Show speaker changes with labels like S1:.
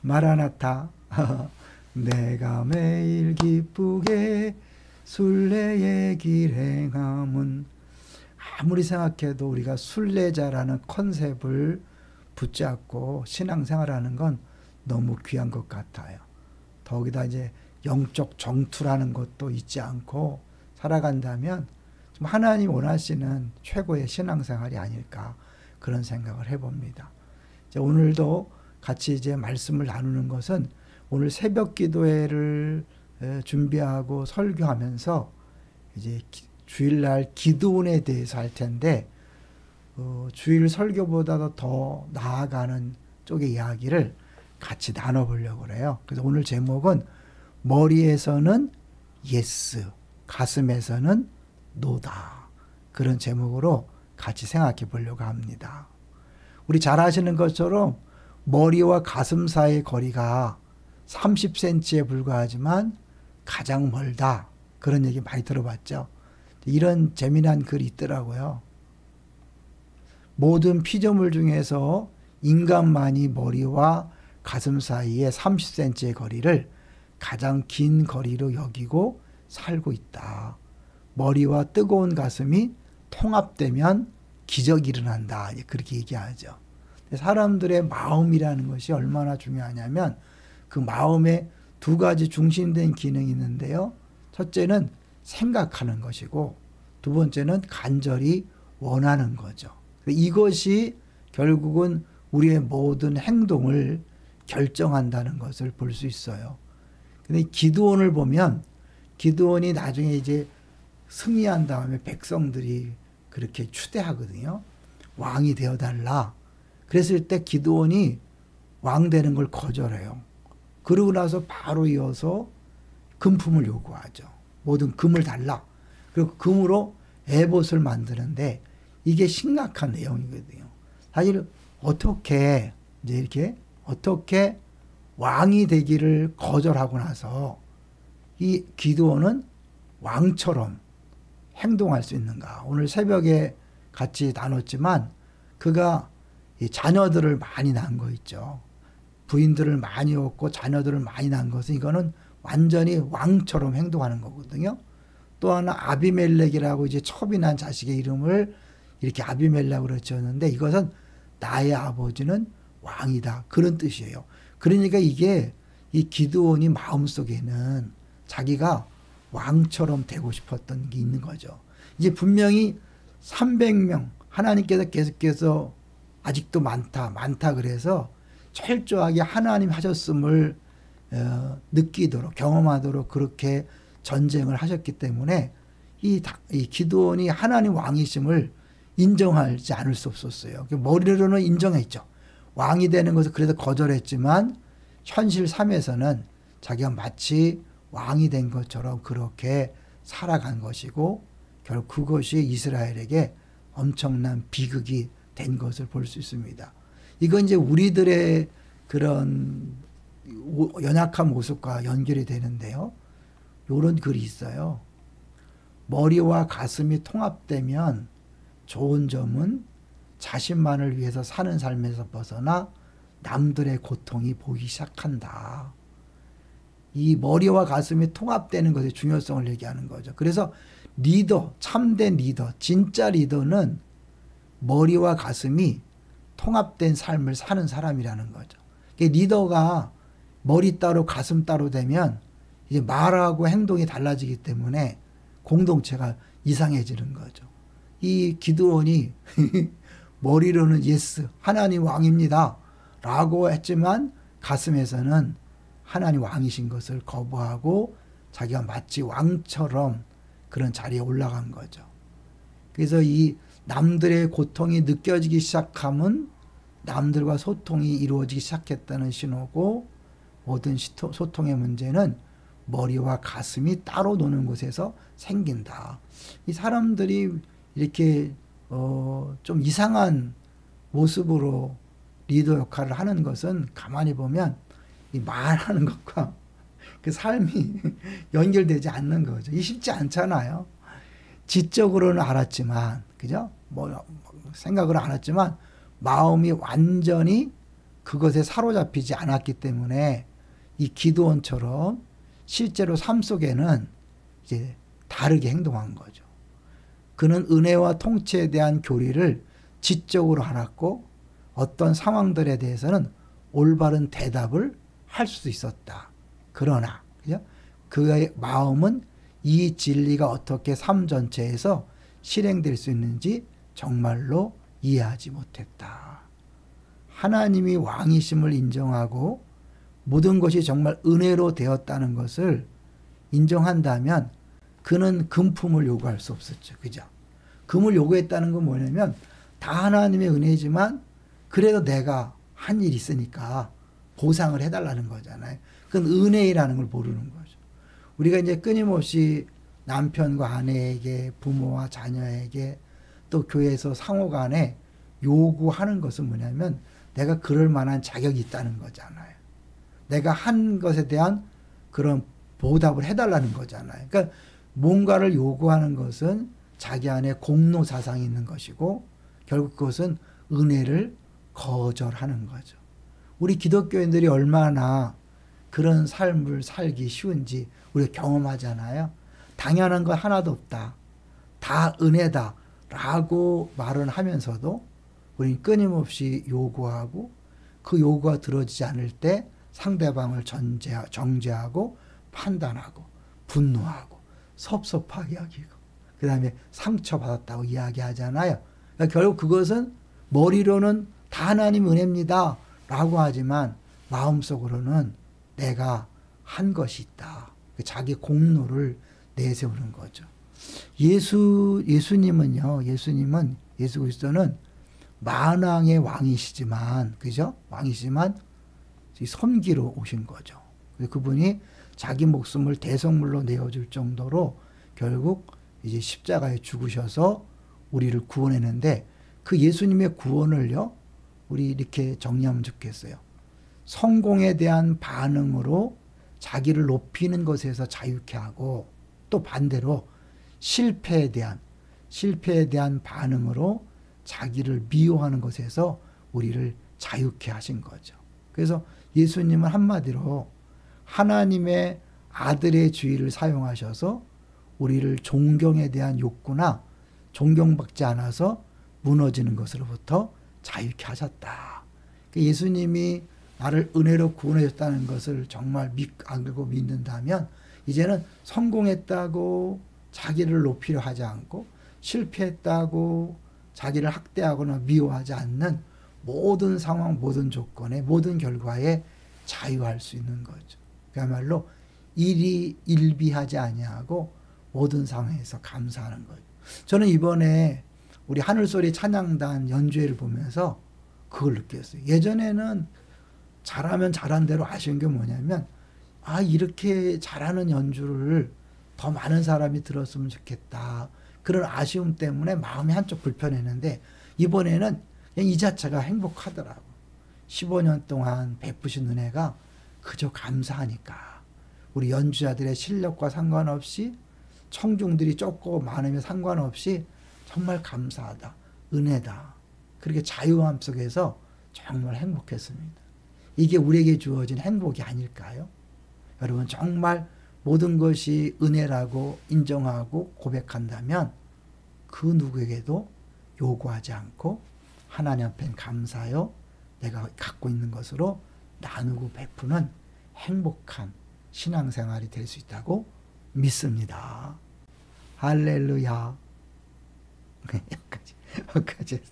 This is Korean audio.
S1: 마라나타. 내가 매일 기쁘게 순례의 길 행함은, 아무리 생각해도 우리가 순례자라는 컨셉을 붙잡고 신앙생활하는 건 너무 귀한 것 같아요. 더기다 이제 영적 정투라는 것도 잊지 않고 살아간다면 좀 하나님 원하시는 최고의 신앙생활이 아닐까, 그런 생각을 해봅니다. 이제 오늘도 같이 이제 말씀을 나누는 것은 오늘 새벽 기도회를 준비하고 설교하면서 이제 주일날 기도원에 대해서 할 텐데, 주일 설교보다도 더 나아가는 쪽의 이야기를 같이 나눠보려고 그래요. 그래서 오늘 제목은 머리에서는 예스, 가슴에서는 노다. 그런 제목으로 같이 생각해 보려고 합니다. 우리 잘 아시는 것처럼 머리와 가슴 사이의 거리가 30cm에 불과하지만 가장 멀다. 그런 얘기 많이 들어봤죠. 이런 재미난 글이 있더라고요. 모든 피조물 중에서 인간만이 머리와 가슴 사이의 30cm의 거리를 가장 긴 거리로 여기고 살고 있다. 머리와 뜨거운 가슴이 통합되면 기적이 일어난다. 그렇게 얘기하죠. 사람들의 마음이라는 것이 얼마나 중요하냐면 그 마음에 두 가지 중심된 기능이 있는데요. 첫째는 생각하는 것이고 두 번째는 간절히 원하는 거죠. 이것이 결국은 우리의 모든 행동을 결정한다는 것을 볼 수 있어요. 근데 기드온을 보면 기드온이 나중에 이제 승리한 다음에 백성들이 그렇게 추대하거든요. 왕이 되어달라. 그랬을 때 기드온이 왕 되는 걸 거절해요. 그러고 나서 바로 이어서 금품을 요구하죠. 모든 금을 달라. 그리고 금으로 에봇을 만드는데 이게 심각한 내용이거든요. 사실 어떻게 이제 이렇게 어떻게 왕이 되기를 거절하고 나서 이 기드온은 왕처럼 행동할 수 있는가. 오늘 새벽에 같이 나눴지만 그가 이 자녀들을 많이 낳은 거 있죠. 부인들을 많이 얻고 자녀들을 많이 낳은 것은 이거는 완전히 왕처럼 행동하는 거거든요. 또 하나 아비멜렉이라고 이제 첩이 난 자식의 이름을 이렇게 아비멜렉으로 지었는데 이것은 나의 아버지는 왕이다. 그런 뜻이에요. 그러니까 이게 이 기드온이 마음속에는 자기가 왕처럼 되고 싶었던 게 있는 거죠. 이제 분명히 300명 하나님께서 계속해서 아직도 많다 그래서 철저하게 하나님 하셨음을 느끼도록 경험하도록 그렇게 전쟁을 하셨기 때문에 이 기드온이 하나님 왕이심을 인정하지 않을 수 없었어요. 머리로는 인정했죠. 왕이 되는 것을 그래도 거절했지만 현실 삶에서는 자기가 마치 왕이 된 것처럼 그렇게 살아간 것이고 결국 그것이 이스라엘에게 엄청난 비극이 된 것을 볼 수 있습니다. 이건 이제 우리들의 그런 연약한 모습과 연결이 되는데요. 이런 글이 있어요. 머리와 가슴이 통합되면 좋은 점은 자신만을 위해서 사는 삶에서 벗어나 남들의 고통이 보이기 시작한다. 이 머리와 가슴이 통합되는 것의 중요성을 얘기하는 거죠. 그래서 리더, 참된 리더, 진짜 리더는 머리와 가슴이 통합된 삶을 사는 사람이라는 거죠. 리더가 머리 따로 가슴 따로 되면 이제 말하고 행동이 달라지기 때문에 공동체가 이상해지는 거죠. 이 기드온이 머리로는 예스, 하나님 왕입니다 라고 했지만 가슴에서는 하나님 왕이신 것을 거부하고 자기가 마치 왕처럼 그런 자리에 올라간 거죠. 그래서 이 남들의 고통이 느껴지기 시작하면 남들과 소통이 이루어지기 시작했다는 신호고 모든 소통의 문제는 머리와 가슴이 따로 노는 곳에서 생긴다. 이 사람들이 이렇게 좀 이상한 모습으로 리더 역할을 하는 것은 가만히 보면 이 말하는 것과 그 삶이 연결되지 않는 거죠. 이 쉽지 않잖아요. 지적으로는 알았지만, 그죠? 뭐 생각으로 알았지만 마음이 완전히 그것에 사로잡히지 않았기 때문에 이 기드온처럼 실제로 삶 속에는 이제 다르게 행동한 거죠. 그는 은혜와 통치에 대한 교리를 지적으로 알았고 어떤 상황들에 대해서는 올바른 대답을 할 수 있었다. 그러나 그죠? 그의 마음은 이 진리가 어떻게 삶 전체에서 실행될 수 있는지 정말로 이해하지 못했다. 하나님이 왕이심을 인정하고 모든 것이 정말 은혜로 되었다는 것을 인정한다면 그는 금품을 요구할 수 없었죠. 그죠? 금을 요구했다는 건 뭐냐면 다 하나님의 은혜지만 그래도 내가 한 일이 있으니까 보상을 해달라는 거잖아요. 그건 은혜라는 걸 모르는 거죠. 우리가 이제 끊임없이 남편과 아내에게, 부모와 자녀에게, 또 교회에서 상호 간에 요구하는 것은 뭐냐면 내가 그럴 만한 자격이 있다는 거잖아요. 내가 한 것에 대한 그런 보답을 해달라는 거잖아요. 그러니까 뭔가를 요구하는 것은 자기 안에 공로 사상이 있는 것이고 결국 그것은 은혜를 거절하는 거죠. 우리 기독교인들이 얼마나 그런 삶을 살기 쉬운지 우리가 경험하잖아요. 당연한 거 하나도 없다. 다 은혜다. 라고 말은 하면서도 우리는 끊임없이 요구하고 그 요구가 들어지지 않을 때 상대방을 정죄하고 판단하고 분노하고 섭섭하게 여기고 그 다음에 상처받았다고 이야기하잖아요. 그러니까 결국 그것은 머리로는 다 하나님 은혜입니다 라고 하지만 마음속으로는 내가 한 것이 있다. 자기 공로를 내세우는 거죠. 예수님은요, 예수 그리스도는 만왕의 왕이시지만, 그죠? 왕이시지만 섬기러 오신 거죠. 그분이 자기 목숨을 대성물로 내어줄 정도로 결국 이제 십자가에 죽으셔서 우리를 구원했는데 그 예수님의 구원을요, 우리 이렇게 정리하면 좋겠어요. 성공에 대한 반응으로 자기를 높이는 것에서 자유케 하고 또 반대로 실패에 대한 반응으로 자기를 미워하는 것에서 우리를 자유케 하신 거죠. 그래서 예수님은 한마디로 하나님의 아들의 주의를 사용하셔서 우리를 존경에 대한 욕구나 존경받지 않아서 무너지는 것으로부터 자유케 하셨다. 예수님이 나를 은혜로 구원해 줬다는 것을 정말 알고 믿는다면 이제는 성공했다고 자기를 높이려 하지 않고 실패했다고 자기를 학대하거나 미워하지 않는 모든 상황, 모든 조건에, 모든 결과에 자유할 수 있는 거죠. 그야말로 일비하지 아니하고 모든 상황에서 감사하는 거죠. 저는 이번에 우리 하늘소리 찬양단 연주회를 보면서 그걸 느꼈어요. 예전에는 잘하면 잘한 대로 아쉬운 게 뭐냐면 이렇게 잘하는 연주를 더 많은 사람이 들었으면 좋겠다. 그런 아쉬움 때문에 마음이 한쪽 불편했는데 이번에는 그냥 이 자체가 행복하더라고. 15년 동안 베푸신 은혜가 그저 감사하니까 우리 연주자들의 실력과 상관없이 청중들이 적고 많으면 상관없이 정말 감사하다. 은혜다. 그렇게 자유함 속에서 정말 행복했습니다. 이게 우리에게 주어진 행복이 아닐까요? 여러분 정말 모든 것이 은혜라고 인정하고 고백한다면 그 누구에게도 요구하지 않고 하나님 앞엔 감사하여 내가 갖고 있는 것으로 나누고 베푸는 행복한 신앙생활이 될 수 있다고 믿습니다. 할렐루야. 여기까지 했어요.